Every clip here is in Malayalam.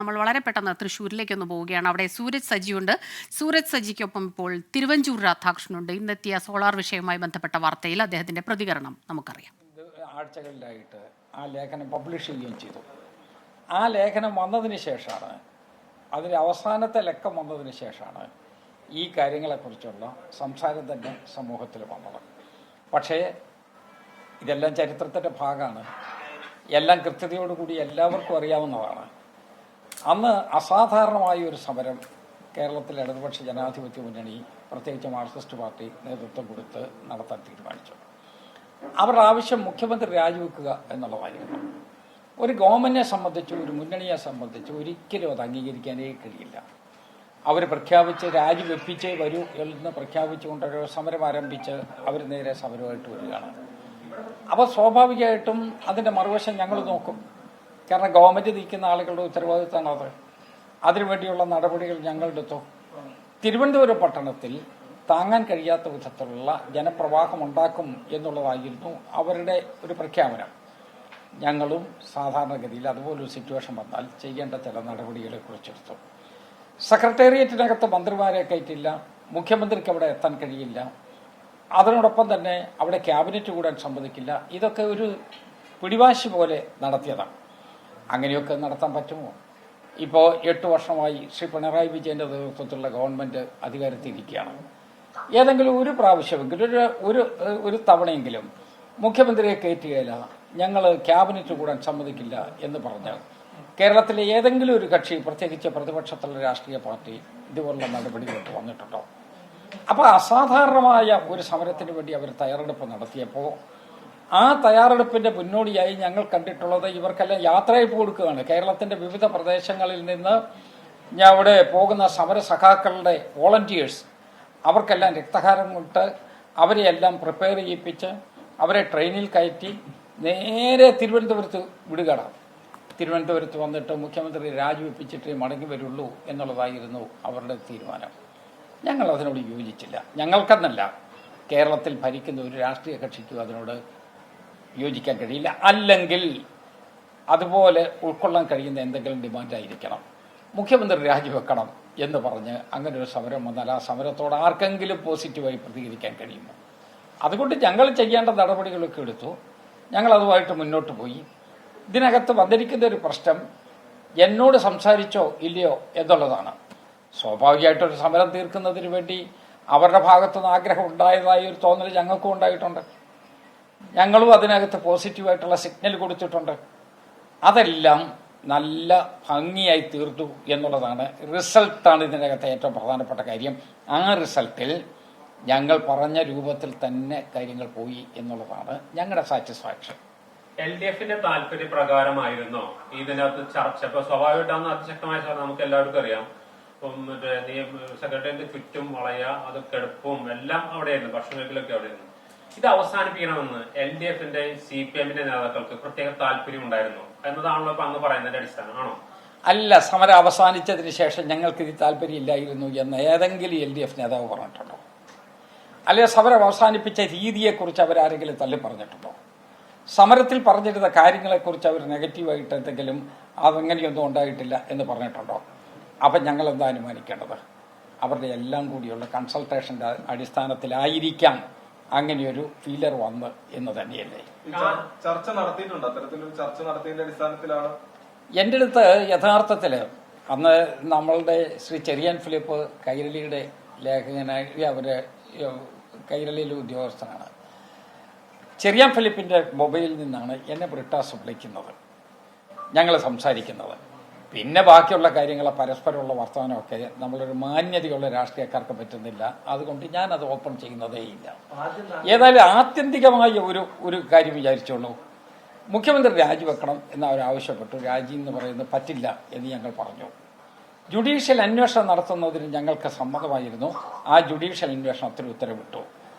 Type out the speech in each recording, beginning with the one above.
നമ്മൾ വളരെ പെട്ടെന്ന് തൃശ്ശൂരിലേക്കൊന്ന് പോവുകയാണ്. അവിടെ സൂരജ് സജിയുണ്ട്. സൂരജ് സജിക്കൊപ്പം ഇപ്പോൾ തിരുവഞ്ചൂർ രാധാകൃഷ്ണനുണ്ട്. ഇന്നെത്തിയ സോളാർ വിഷയവുമായി ബന്ധപ്പെട്ട വാർത്തയിൽ അദ്ദേഹത്തിന്റെ പ്രതികരണം നമുക്കറിയാം. ആഴ്ചകളിലായിട്ട് ആ ലേഖനം പബ്ലിഷ് ചെയ്യുകയും ചെയ്തു. ആ ലേഖനം വന്നതിന് ശേഷമാണ്, അതിൻ്റെ അവസാനത്തെ ലക്കം വന്നതിന് ശേഷമാണ് ഈ കാര്യങ്ങളെക്കുറിച്ചുള്ള സംസാരം തന്നെ സമൂഹത്തിൽ വന്നത്. പക്ഷേ ഇതെല്ലാം ചരിത്രത്തിൻ്റെ ഭാഗമാണ്. എല്ലാം കൃത്യതയോടുകൂടി എല്ലാവർക്കും അറിയാവുന്നതാണ്. അന്ന് അസാധാരണമായ ഒരു സമരം കേരളത്തിലെ ഇടതുപക്ഷ ജനാധിപത്യ മുന്നണി, പ്രത്യേകിച്ച് മാർക്സിസ്റ്റ് പാർട്ടി നേതൃത്വം കൊടുത്ത് നടത്താൻ തീരുമാനിച്ചു. അവരുടെ ആവശ്യം മുഖ്യമന്ത്രി രാജിവെക്കുക എന്നുള്ളതായിരുന്നു. ഒരു ഗവൺമെന്റിനെ സംബന്ധിച്ച്, ഒരു മുന്നണിയെ സംബന്ധിച്ച് ഒരിക്കലും അത് അംഗീകരിക്കാനേ കഴിയില്ല. അവർ പ്രഖ്യാപിച്ച് രാജിവെപ്പിച്ചേ വരൂ എന്ന് പ്രഖ്യാപിച്ചുകൊണ്ടൊരു സമരം ആരംഭിച്ച് അവർ നേരെ സമരമായിട്ട് വരികയാണ്. അപ്പോൾ സ്വാഭാവികമായിട്ടും അതിൻ്റെ മറുവശം ഞങ്ങൾ നോക്കും. കാരണം ഗവൺമെന്റ് നയിക്കുന്ന ആളുകളുടെ ഉത്തരവാദിത്തമാണ് അത്. അതിനുവേണ്ടിയുള്ള നടപടികൾ ഞങ്ങൾ എടുത്തു. തിരുവനന്തപുരം പട്ടണത്തിൽ താങ്ങാൻ കഴിയാത്ത വിധത്തിലുള്ള ജനപ്രവാഹം ഉണ്ടാക്കും എന്നുള്ളതായിരുന്നു അവരുടെ ഒരു പ്രഖ്യാപനം. ഞങ്ങളും സാധാരണഗതിയിൽ അതുപോലൊരു സിറ്റുവേഷൻ വന്നാൽ ചെയ്യേണ്ട ചില നടപടികളെ കുറിച്ചെടുത്തു. സെക്രട്ടേറിയറ്റിനകത്ത് മന്ത്രിമാരെ കയറ്റില്ല, മുഖ്യമന്ത്രിക്ക് അവിടെ എത്താൻ കഴിയില്ല, അതിനോടൊപ്പം തന്നെ അവിടെ ക്യാബിനറ്റ് കൂടാൻ സമ്മതിക്കില്ല. ഇതൊക്കെ ഒരു പിടിവാശി പോലെ നടത്തിയതാണ്. അങ്ങനെയൊക്കെ നടത്താൻ പറ്റുമോ? ഇപ്പോൾ 8 വർഷമായി ശ്രീ പിണറായി വിജയന്റെ നേതൃത്വത്തിലുള്ള ഗവൺമെന്റ് അധികാരത്തിലിരിക്കുകയാണ്. ഏതെങ്കിലും ഒരു പ്രാവശ്യമെങ്കിലും ഒരു തവണയെങ്കിലും മുഖ്യമന്ത്രിയെ കയറ്റുകയില്ല, ഞങ്ങൾ ക്യാബിനറ്റ് കൂടാൻ സമ്മതിക്കില്ല എന്ന് പറഞ്ഞാൽ കേരളത്തിലെ ഏതെങ്കിലും ഒരു കക്ഷി, പ്രത്യേകിച്ച് പ്രതിപക്ഷത്തുള്ള രാഷ്ട്രീയ പാർട്ടി, ഇതുപോലുള്ള നടപടികളൊക്കെ വന്നിട്ടുണ്ടോ? അപ്പോൾ അസാധാരണമായ ഒരു സമരത്തിന് വേണ്ടി അവർ തയ്യാറെടുപ്പ് നടത്തിയപ്പോൾ ആ തയ്യാറെടുപ്പിന്റെ മുന്നോടിയായി ഞങ്ങൾ കണ്ടിട്ടുള്ളത് ഇവർക്കെല്ലാം യാത്രയയപ്പ് കൊടുക്കുകയാണ്. കേരളത്തിന്റെ വിവിധ പ്രദേശങ്ങളിൽ നിന്ന് അവിടെ പോകുന്ന സമരസഖാക്കളുടെ വോളണ്ടിയേഴ്സ്, അവർക്കെല്ലാം രക്തഹാരം ഇട്ട് അവരെയെല്ലാം പ്രിപ്പയർ ചെയ്യിപ്പിച്ച് അവരെ ട്രെയിനിൽ കയറ്റി നേരെ തിരുവനന്തപുരത്ത് വിടുകയാണ്. തിരുവനന്തപുരത്ത് വന്നിട്ട് മുഖ്യമന്ത്രി രാജിവെപ്പിച്ചിട്ടേ മടങ്ങി വരുള്ളൂ എന്നുള്ളതായിരുന്നു അവരുടെ തീരുമാനം. ഞങ്ങൾ അതിനോട് യോജിച്ചില്ല. ഞങ്ങൾക്കെന്നല്ല, കേരളത്തിൽ ഭരിക്കുന്ന ഒരു രാഷ്ട്രീയ കക്ഷിക്കും അതിനോട് യോജിക്കാൻ കഴിയില്ല. അല്ലെങ്കിൽ അതുപോലെ ഉൾക്കൊള്ളാൻ കഴിയുന്ന എന്തെങ്കിലും ഡിമാൻഡായിരിക്കണം. മുഖ്യമന്ത്രി രാജിവെക്കണം എന്ന് പറഞ്ഞ് അങ്ങനെ ഒരു സമരം വന്നാൽ ആ സമരത്തോട് ആർക്കെങ്കിലും പോസിറ്റീവായി പ്രതികരിക്കാൻ കഴിയുമോ? അതുകൊണ്ട് ഞങ്ങൾ ചെയ്യേണ്ട നടപടികളൊക്കെ എടുത്തു. ഞങ്ങൾ അതുമായിട്ട് മുന്നോട്ട് പോയി. ഇതിനകത്ത് വന്നിരിക്കുന്ന ഒരു പ്രശ്നം എന്നോട് സംസാരിച്ചോ ഇല്ലയോ എന്നുള്ളതാണ്. സ്വാഭാവികമായിട്ടൊരു സമരം തീർക്കുന്നതിന് വേണ്ടി അവരുടെ ഭാഗത്തുനിന്ന് ആഗ്രഹം ഉണ്ടായതായി ഒരു തോന്നൽ ഞങ്ങൾക്കും ഉണ്ടായിട്ടുണ്ട്. ഞങ്ങളും അതിനകത്ത് പോസിറ്റീവായിട്ടുള്ള സിഗ്നൽ കൊടുത്തിട്ടുണ്ട്. അതെല്ലാം നല്ല ഭംഗിയായി തീർത്തു എന്നുള്ളതാണ്. റിസൾട്ടാണ് ഇതിനകത്ത് ഏറ്റവും പ്രധാനപ്പെട്ട കാര്യം. ആ റിസൾട്ടിൽ ഞങ്ങൾ പറഞ്ഞ രൂപത്തിൽ തന്നെ കാര്യങ്ങൾ പോയി എന്നുള്ളതാണ് ഞങ്ങളുടെ സാറ്റിസ്ഫാക്ഷൻ. LDFന്റെ താല്പര്യപ്രകാരമായിരുന്നോ ഇതിനകത്ത് ചർച്ച? ഇപ്പൊ സ്വാഭാവികമായിട്ടാണ് അതിശക്തമായ ചർച്ച നമുക്ക് എല്ലാവർക്കും അറിയാം. മറ്റേ സെക്രട്ടറിയേറ്റ് ചുറ്റും വളയ, അത് കെടുപ്പും എല്ലാം അവിടെയായിരുന്നു, ഭക്ഷണത്തിലൊക്കെ അവിടെയായിരുന്നു. ഇത് അവസാനിപ്പിക്കണമെന്ന് LDFന്റെ CPMന്റെ നേതാക്കൾക്ക് പ്രത്യേക താല്പര്യം ഉണ്ടായിരുന്നു എന്നതാണല്ലോ ഇപ്പൊ അങ്ങ് പറയുന്നതിന്റെ അടിസ്ഥാനം ആണോ? അല്ല, സമരം അവസാനിച്ചതിന് ശേഷം ഞങ്ങൾക്ക് ഇത് താല്പര്യമില്ലായിരുന്നു എന്ന് ഏതെങ്കിലും LDF നേതാവ് പറഞ്ഞിട്ടുണ്ടോ? അല്ലെങ്കിൽ സമരം അവസാനിപ്പിച്ച രീതിയെക്കുറിച്ച് അവരാരെങ്കിലും തള്ളി പറഞ്ഞിട്ടുണ്ടോ? സമരത്തിൽ പറഞ്ഞിരുന്ന കാര്യങ്ങളെക്കുറിച്ച് അവർ നെഗറ്റീവായിട്ട് എന്തെങ്കിലും അതെങ്ങനെയൊന്നും ഉണ്ടായിട്ടില്ല എന്ന് പറഞ്ഞിട്ടുണ്ടോ? അപ്പം ഞങ്ങൾ എന്താ അനുമാനിക്കേണ്ടത്? അവരുടെ എല്ലാം കൂടിയുള്ള കൺസൾട്ടേഷന്റെ അടിസ്ഥാനത്തിലായിരിക്കാം അങ്ങനെയൊരു ഫീലർ വന്ന് എന്ന് തന്നെയല്ലേ. ചർച്ച നടത്തിയിട്ടുണ്ട്, അത്തരത്തിലൊരു ചർച്ച നടത്തിയതിന്റെ അടിസ്ഥാനത്തിലാണ് എൻ്റെ അടുത്ത് യഥാർത്ഥത്തിൽ അന്ന് നമ്മളുടെ ശ്രീ ചെറിയാൻ ഫിലിപ്പ് കൈരളിയുടെ ലേഖകനായി, അവര് കൈരളിയിലെ ഉദ്യോഗസ്ഥനാണ്. ചെറിയാൻ ഫിലിപ്പിന്റെ മൊബൈലിൽ നിന്നാണ് എന്നെ ബ്രിട്ടാസ് വിളിക്കുന്നത്, ഞങ്ങൾ സംസാരിക്കുന്നത്. പിന്നെ ബാക്കിയുള്ള കാര്യങ്ങളെ പരസ്പരമുള്ള വർത്തമാനമൊക്കെ നമ്മളൊരു മാന്യതയുള്ള രാഷ്ട്രീയക്കാർക്ക് പറ്റുന്നില്ല. അതുകൊണ്ട് ഞാനത് ഓപ്പൺ ചെയ്യുന്നതേയില്ല. ഏതായാലും ആത്യന്തികമായ ഒരു കാര്യം വിചാരിച്ചോളൂ, മുഖ്യമന്ത്രി രാജിവെക്കണം എന്ന് അവർ ആവശ്യപ്പെട്ടു. രാജി എന്ന് പറയുന്നത് പറ്റില്ല എന്ന് ഞങ്ങൾ പറഞ്ഞു. ജുഡീഷ്യൽ അന്വേഷണം നടത്തുന്നതിന് ഞങ്ങൾക്ക് സമ്മതമായിരുന്നു. ആ ജുഡീഷ്യൽ അന്വേഷണത്തിന് ഉത്തരവിട്ടു.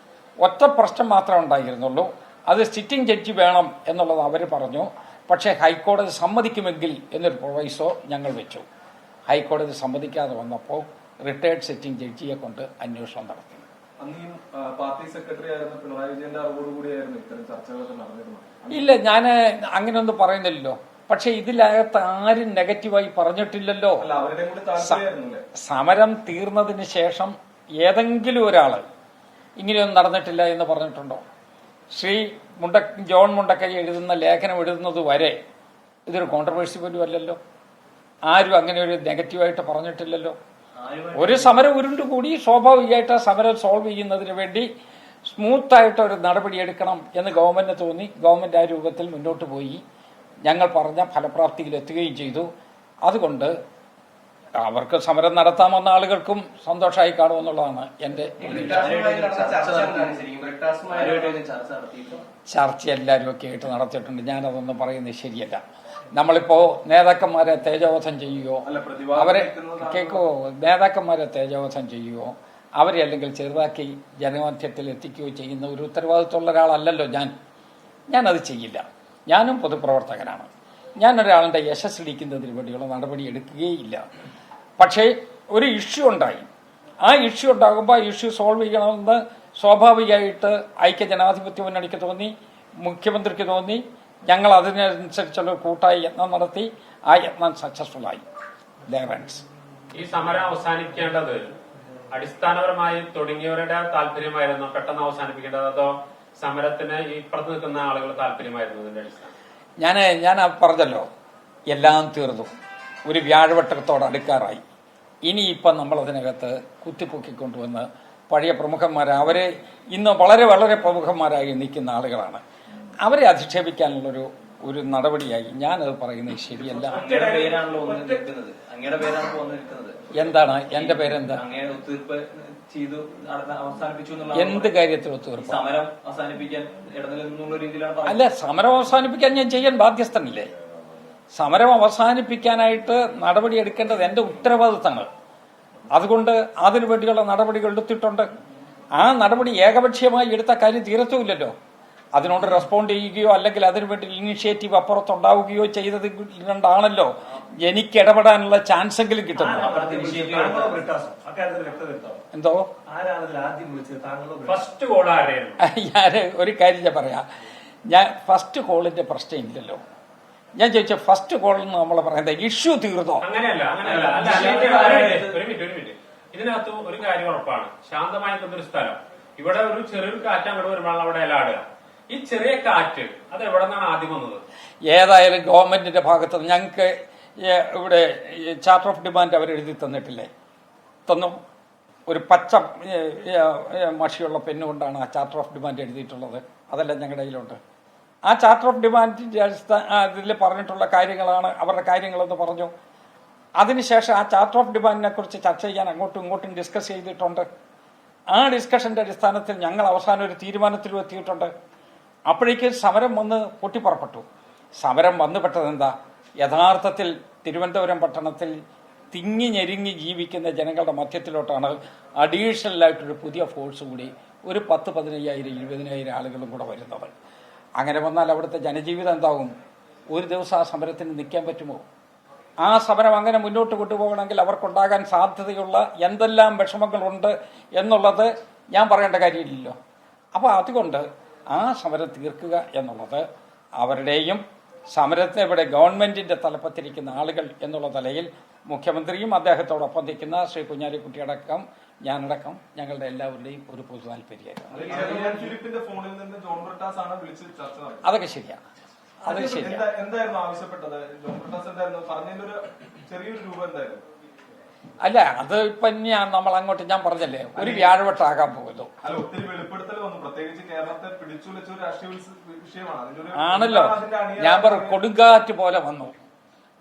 ഒറ്റ പ്രശ്നം മാത്രമേ ഉണ്ടായിരുന്നുള്ളൂ, അത് സിറ്റിംഗ് ജഡ്ജി വേണം എന്നുള്ളത് അവർ പറഞ്ഞു. പക്ഷേ ഹൈക്കോടതി സമ്മതിക്കുമെങ്കിൽ എന്നൊരു പ്രൊവൈസോ ഞങ്ങൾ വെച്ചു. ഹൈക്കോടതി സമ്മതിക്കാതെ വന്നപ്പോൾ റിട്ടയർഡ് സിറ്റിംഗ് ജഡ്ജിയെ കൊണ്ട് അന്വേഷണം നടത്തി. പാർട്ടി സെക്രട്ടറി ആയിരുന്ന പിണറായി വിജയന്റെ അറിവോടുകൂടിയായിരുന്നു ഇത്തരം ചർച്ചകളൊക്കെ നടന്നിരുന്നത്. ഇല്ല, ഞാൻ അങ്ങനെയൊന്നും പറയുന്നില്ലല്ലോ. പക്ഷെ ഇതിനകത്ത് ആരും നെഗറ്റീവായി പറഞ്ഞിട്ടില്ലല്ലോ. അല്ല, അവരുടെയും കൂടി താല്പര്യമായിരുന്നില്ലേ? സമരം തീർന്നതിന് ശേഷം ഏതെങ്കിലും ഒരാള് ഇങ്ങനെയൊന്നും നടന്നിട്ടില്ല എന്ന് പറഞ്ഞിട്ടുണ്ടോ? ജോൺ മുണ്ടക്കൈ എഴുതുന്ന ലേഖനം എഴുതുന്നത് വരെ ഇതൊരു കോൺട്രവേഴ്സി പോലും അല്ലല്ലോ. ആരും അങ്ങനെ ഒരു നെഗറ്റീവായിട്ട് പറഞ്ഞിട്ടില്ലല്ലോ. ഒരു സമരം ഉരുണ്ടുകൂടി സ്വാഭാവികമായിട്ട് സമരം സോൾവ് ചെയ്യുന്നതിന് വേണ്ടി സ്മൂത്തായിട്ട് ഒരു നടപടി എടുക്കണം എന്ന് ഗവൺമെന്റിന് തോന്നി. ഗവൺമെന്റ് ആ രൂപത്തിൽ മുന്നോട്ട് പോയി. ഞങ്ങൾ പറഞ്ഞ ഫലപ്രാപ്തിയിലെത്തുകയും ചെയ്തു. അതുകൊണ്ട് അവർക്ക് സമരം നടത്താമെന്ന ആളുകൾക്കും സന്തോഷമായി കാണുമെന്നുള്ളതാണ് എൻ്റെ ചർച്ച. എല്ലാവരും ഒക്കെ ആയിട്ട് നടത്തിയിട്ടുണ്ട്. ഞാനതൊന്നും പറയുന്നത് ശരിയല്ല. നമ്മളിപ്പോ നേതാക്കന്മാരെ തേജോവധം ചെയ്യുകയോ നേതാക്കന്മാരെ തേജോവധം ചെയ്യുകയോ അവരെ അല്ലെങ്കിൽ ചെറുതാക്കി ജനമധ്യത്തിൽ എത്തിക്കുകയോ ചെയ്യുന്ന ഒരു ഉത്തരവാദിത്തമുള്ള ഒരാളല്ലല്ലോ ഞാനത് ചെയ്യില്ല. ഞാനും പൊതുപ്രവർത്തകനാണ്. ഞാനൊരാളുടെ യശസ്സിടിക്കുന്നതിന് വേണ്ടിയുള്ള നടപടി എടുക്കുകയില്ല. പക്ഷേ ഒരു ഇഷ്യൂ ഉണ്ടായി. ആ ഇഷ്യൂ ഉണ്ടാകുമ്പോൾ ആ ഇഷ്യൂ സോൾവ് ചെയ്യണമെന്ന് സ്വാഭാവികമായിട്ട് ഐക്യജനാധിപത്യ മുന്നണിക്ക് തോന്നി, മുഖ്യമന്ത്രിക്ക് തോന്നി. ഞങ്ങൾ അതിനനുസരിച്ചുള്ള കൂട്ടായ യത്നം നടത്തി. ആ യത്നം സക്സസ്ഫുൾ ആയി. ഈ സമരം അവസാനിക്കേണ്ടത് അടിസ്ഥാനപരമായി തുടങ്ങിയവരുടെ താല്പര്യമായിരുന്നു പെട്ടെന്ന് അവസാനിപ്പിക്കേണ്ടത്, അതോ സമരത്തിന് ഇപ്പുറത്ത് നിൽക്കുന്ന ആളുകൾ താല്പര്യമായിരുന്നു ഇതിന്റെ അടിസ്ഥാനം? ഞാൻ പറഞ്ഞല്ലോ, എല്ലാം തീർന്നു. ഒരു വ്യാഴവട്ടത്തോട് അടുക്കാറായി. ഇനിയിപ്പം നമ്മളതിനകത്ത് കുത്തിപ്പൊക്കിക്കൊണ്ടുവന്ന് പഴയ പ്രമുഖന്മാരെ, അവരെ ഇന്ന് വളരെ വളരെ പ്രമുഖന്മാരായി നിൽക്കുന്ന ആളുകളാണ്, അവരെ അധിക്ഷേപിക്കാനുള്ളൊരു നടപടിയായി ഞാനത് പറയുന്നത് ശരിയല്ല. എന്താണ് എന്റെ പേരെന്താ? എന്ത് കാര്യത്തിൽ ഒത്തുതീർപ്പ്? അല്ല, സമരം അവസാനിപ്പിക്കാൻ ഞാൻ ചെയ്യാൻ ബാധ്യസ്ഥനല്ലേ. സമരം അവസാനിപ്പിക്കാനായിട്ട് നടപടി എടുക്കേണ്ടത് എന്റെ ഉത്തരവാദിത്തങ്ങൾ. അതുകൊണ്ട് അതിനു വേണ്ടിയുള്ള നടപടികൾ എടുത്തിട്ടുണ്ട്. ആ നടപടി ഏകപക്ഷീയമായി എടുത്ത കാര്യം തീരത്തുമില്ലല്ലോ. അതിനോട് റെസ്പോണ്ട് ചെയ്യുകയോ അല്ലെങ്കിൽ അതിനുവേണ്ടി ഇനിഷ്യേറ്റീവ് അപ്പുറത്തുണ്ടാവുകയോ ചെയ്തത് കൊണ്ടാണല്ലോ എനിക്ക് ഇടപെടാനുള്ള ചാൻസ് എങ്കിലും കിട്ടുന്നു. എന്തോ ഞാൻ ഒരു കാര്യം ഞാൻ പറയാം. ഞാൻ ഫസ്റ്റ് കോളിന്റെ പ്രശ്നം ഇല്ലല്ലോ. ഞാൻ ചോദിച്ച ഫസ്റ്റ് കോൾ എന്ന് നമ്മൾ പറയുന്നത് ഇഷ്യൂ തീർന്നോ? അങ്ങനെയല്ല. ഇതിനകത്ത് ഒരു കാര്യം ഉറപ്പാണ്. ശാന്തമായി നിന്നൊരു സ്ഥലം, ഇവിടെ ഒരു ചെറിയൊരു കാറ്റ് അങ്ങോട്ട് വരുമ്പോൾ അവിടെ ഇലാടുക. ഈ ചെറിയ കാറ്റ് അത് എവിടെ നിന്നാണ് ആദ്യം വന്നത്? ഏതായാലും ഗവൺമെന്റിന്റെ ഭാഗത്ത് ഞങ്ങൾക്ക് ഇവിടെ ചാർട്ടർ ഓഫ് ഡിമാൻഡ് അവർ എഴുതി തന്നിട്ടില്ലേ? തന്നു. ഒരു പച്ച മഷിയുള്ള പെന്നുകൊണ്ടാണ് ആ ചാർട്ടർ ഓഫ് ഡിമാൻഡ് എഴുതിയിട്ടുള്ളത്. അതെല്ലാം ഞങ്ങളുടെ കയ്യിലുണ്ട്. ആ ചാർട്ടർ ഓഫ് ഡിമാൻഡിന്റെ ഇതിൽ പറഞ്ഞിട്ടുള്ള കാര്യങ്ങളാണ് അവരുടെ കാര്യങ്ങളെന്ന് പറഞ്ഞു. അതിനുശേഷം ആ ചാർട്ടർ ഓഫ് ഡിമാൻഡിനെ കുറിച്ച് ചർച്ച ചെയ്യാൻ അങ്ങോട്ടും ഇങ്ങോട്ടും ഡിസ്കസ് ചെയ്തിട്ടുണ്ട്. ആ ഡിസ്കഷന്റെ അടിസ്ഥാനത്തിൽ ഞങ്ങൾ അവസാനം ഒരു തീരുമാനത്തിലും എത്തിയിട്ടുണ്ട്. അപ്പോഴേക്ക് സമരം വന്ന് പൊട്ടിപ്പുറപ്പെട്ടു. സമരം വന്നുപെട്ടത് എന്താ? യഥാർത്ഥത്തിൽ തിരുവനന്തപുരം പട്ടണത്തിൽ തിങ്ങി ഞെരുങ്ങി ജീവിക്കുന്ന ജനങ്ങളുടെ മധ്യത്തിലോട്ടാണ് അഡീഷണലായിട്ടൊരു പുതിയ ഫോഴ്സ് കൂടി ഒരു 10,000-15,000 20,000 ആളുകളും കൂടെ വരുന്നത്. അങ്ങനെ വന്നാൽ അവിടുത്തെ ജനജീവിതം എന്താകും? ഒരു ദിവസം ആ സമരത്തിന് നിൽക്കാൻ പറ്റുമോ? ആ സമരം അങ്ങനെ മുന്നോട്ട് കൊണ്ടുപോകണമെങ്കിൽ അവർക്കുണ്ടാകാൻ സാധ്യതയുള്ള എന്തെല്ലാം വിഷമങ്ങളുണ്ട് എന്നുള്ളത് ഞാൻ പറയേണ്ട കാര്യമില്ലല്ലോ. അപ്പോൾ അതുകൊണ്ട് ആ സമരം തീർക്കുക എന്നുള്ളത് അവരുടെയും സമരത്തെ ഇവിടെ ഗവൺമെന്റിന്റെ തലപ്പത്തിരിക്കുന്ന ആളുകൾ എന്നുള്ള നിലയിൽ മുഖ്യമന്ത്രിയും അദ്ദേഹത്തോടൊപ്പം നിൽക്കുന്ന ശ്രീ കുഞ്ഞാലിക്കുട്ടിയടക്കം ഞാനടക്കം ഞങ്ങളുടെ എല്ലാവരുടെയും ഒരു പൊതു താല്പര്യമായിരുന്നു. അതൊക്കെ ശരിയാണ്. അത് ശരിയാണ്. അല്ല, അത് ഇപ്പൊ നമ്മൾ അങ്ങോട്ട് ഞാൻ പറഞ്ഞല്ലേ ഒരു വ്യാഴവട്ടാകാൻ പോകുന്നു ആണല്ലോ. ഞാൻ കൊടുങ്കാറ്റ് പോലെ വന്നു,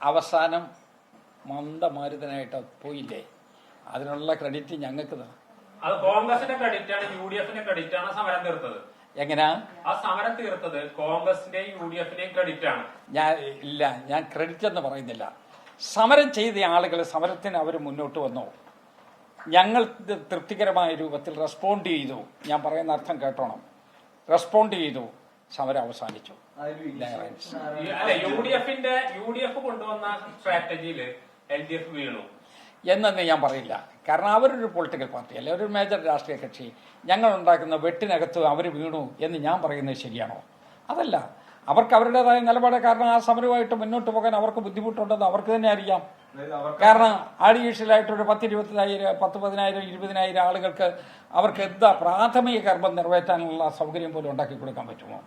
അവസാനം മന്ദമാരുതനായിട്ട് പോയില്ലേ. അതിനുള്ള ക്രെഡിറ്റ് ഞങ്ങൾക്ക് തന്നെ. അത് കോൺഗ്രസിന്റെ ക്രെഡിറ്റ് ആണ്, UDFന്റെ ക്രെഡിറ്റ് ആണ് സമരം തീർത്തത്. എങ്ങനെയാ ആ സമരം തീർത്തത്? കോൺഗ്രസിന്റെയും UDFന്റെയും ക്രെഡിറ്റ് ആണ്. ഞാൻ ക്രെഡിറ്റ് എന്ന് പറയുന്നില്ല. സമരം ചെയ്ത ആളുകൾ സമരത്തിന് അവർ മുന്നോട്ട് വന്നു. ഞങ്ങൾ തൃപ്തികരമായ രൂപത്തിൽ റെസ്പോണ്ട് ചെയ്തു. ഞാൻ പറയുന്ന അർത്ഥം കേട്ടോണം. റെസ്പോണ്ട് ചെയ്തു, സമരം അവസാനിച്ചു. UDF കൊണ്ടുവന്ന സ്ട്രാറ്റജിയില് LDF വീണു എന്നൊന്നും ഞാൻ പറയില്ല. കാരണം അവരൊരു പൊളിറ്റിക്കൽ പാർട്ടിയല്ല, ഒരു മേജർ രാഷ്ട്രീയ കക്ഷി. ഞങ്ങൾ ഉണ്ടാക്കുന്ന വെട്ടിനകത്ത് അവർ വീണു എന്ന് ഞാൻ പറയുന്നത് ശരിയാണോ? അതല്ല. അവർക്ക് അവരുടേതായ നിലപാട്. കാരണം ആ സമരവുമായിട്ട് മുന്നോട്ട് പോകാൻ അവർക്ക് ബുദ്ധിമുട്ടുണ്ടെന്ന് അവർക്ക് തന്നെ അറിയാം. അതായത് അവർക്ക് കാരണം ആർട്ടിഫിഷ്യലായിട്ട് ഒരു 10,000, 20,000, 20,000 ആളുകൾക്ക് അവർക്ക് എന്താ പ്രാഥമിക കർമ്മം നിറവേറ്റാനുള്ള സൗകര്യം പോലും ഉണ്ടാക്കി കൊടുക്കാൻ പറ്റുമോ?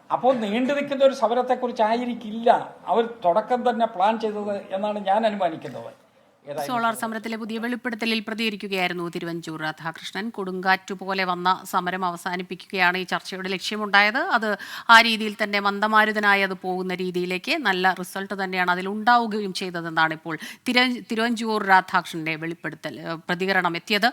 അപ്പോൾ നീണ്ടു നിൽക്കുന്ന ഒരു സമരത്തെക്കുറിച്ച് ആയിരിക്കില്ല അവർ തുടക്കം തന്നെ പ്ലാൻ ചെയ്തത് എന്നാണ് ഞാൻ അനുമാനിക്കുന്നത്. സോളാർ സമരത്തിലെ പുതിയ വെളിപ്പെടുത്തലിൽ പ്രതികരിക്കുകയായിരുന്നു തിരുവഞ്ചൂർ രാധാകൃഷ്ണൻ. കൊടുങ്കാറ്റു പോലെ വന്ന സമരം അവസാനിപ്പിക്കുകയാണ് ഈ ചർച്ചയുടെ ലക്ഷ്യമുണ്ടായത്. അത് ആ രീതിയിൽ തന്നെ മന്ദമാരുതനായി അത് പോകുന്ന രീതിയിലേക്ക് നല്ല റിസൾട്ട് തന്നെയാണ് അതിലുണ്ടാവുകയും ചെയ്തതെന്നാണ് ഇപ്പോൾ തിരുവഞ്ചൂർ രാധാകൃഷ്ണന്റെ പ്രതികരണം എത്തിയത്.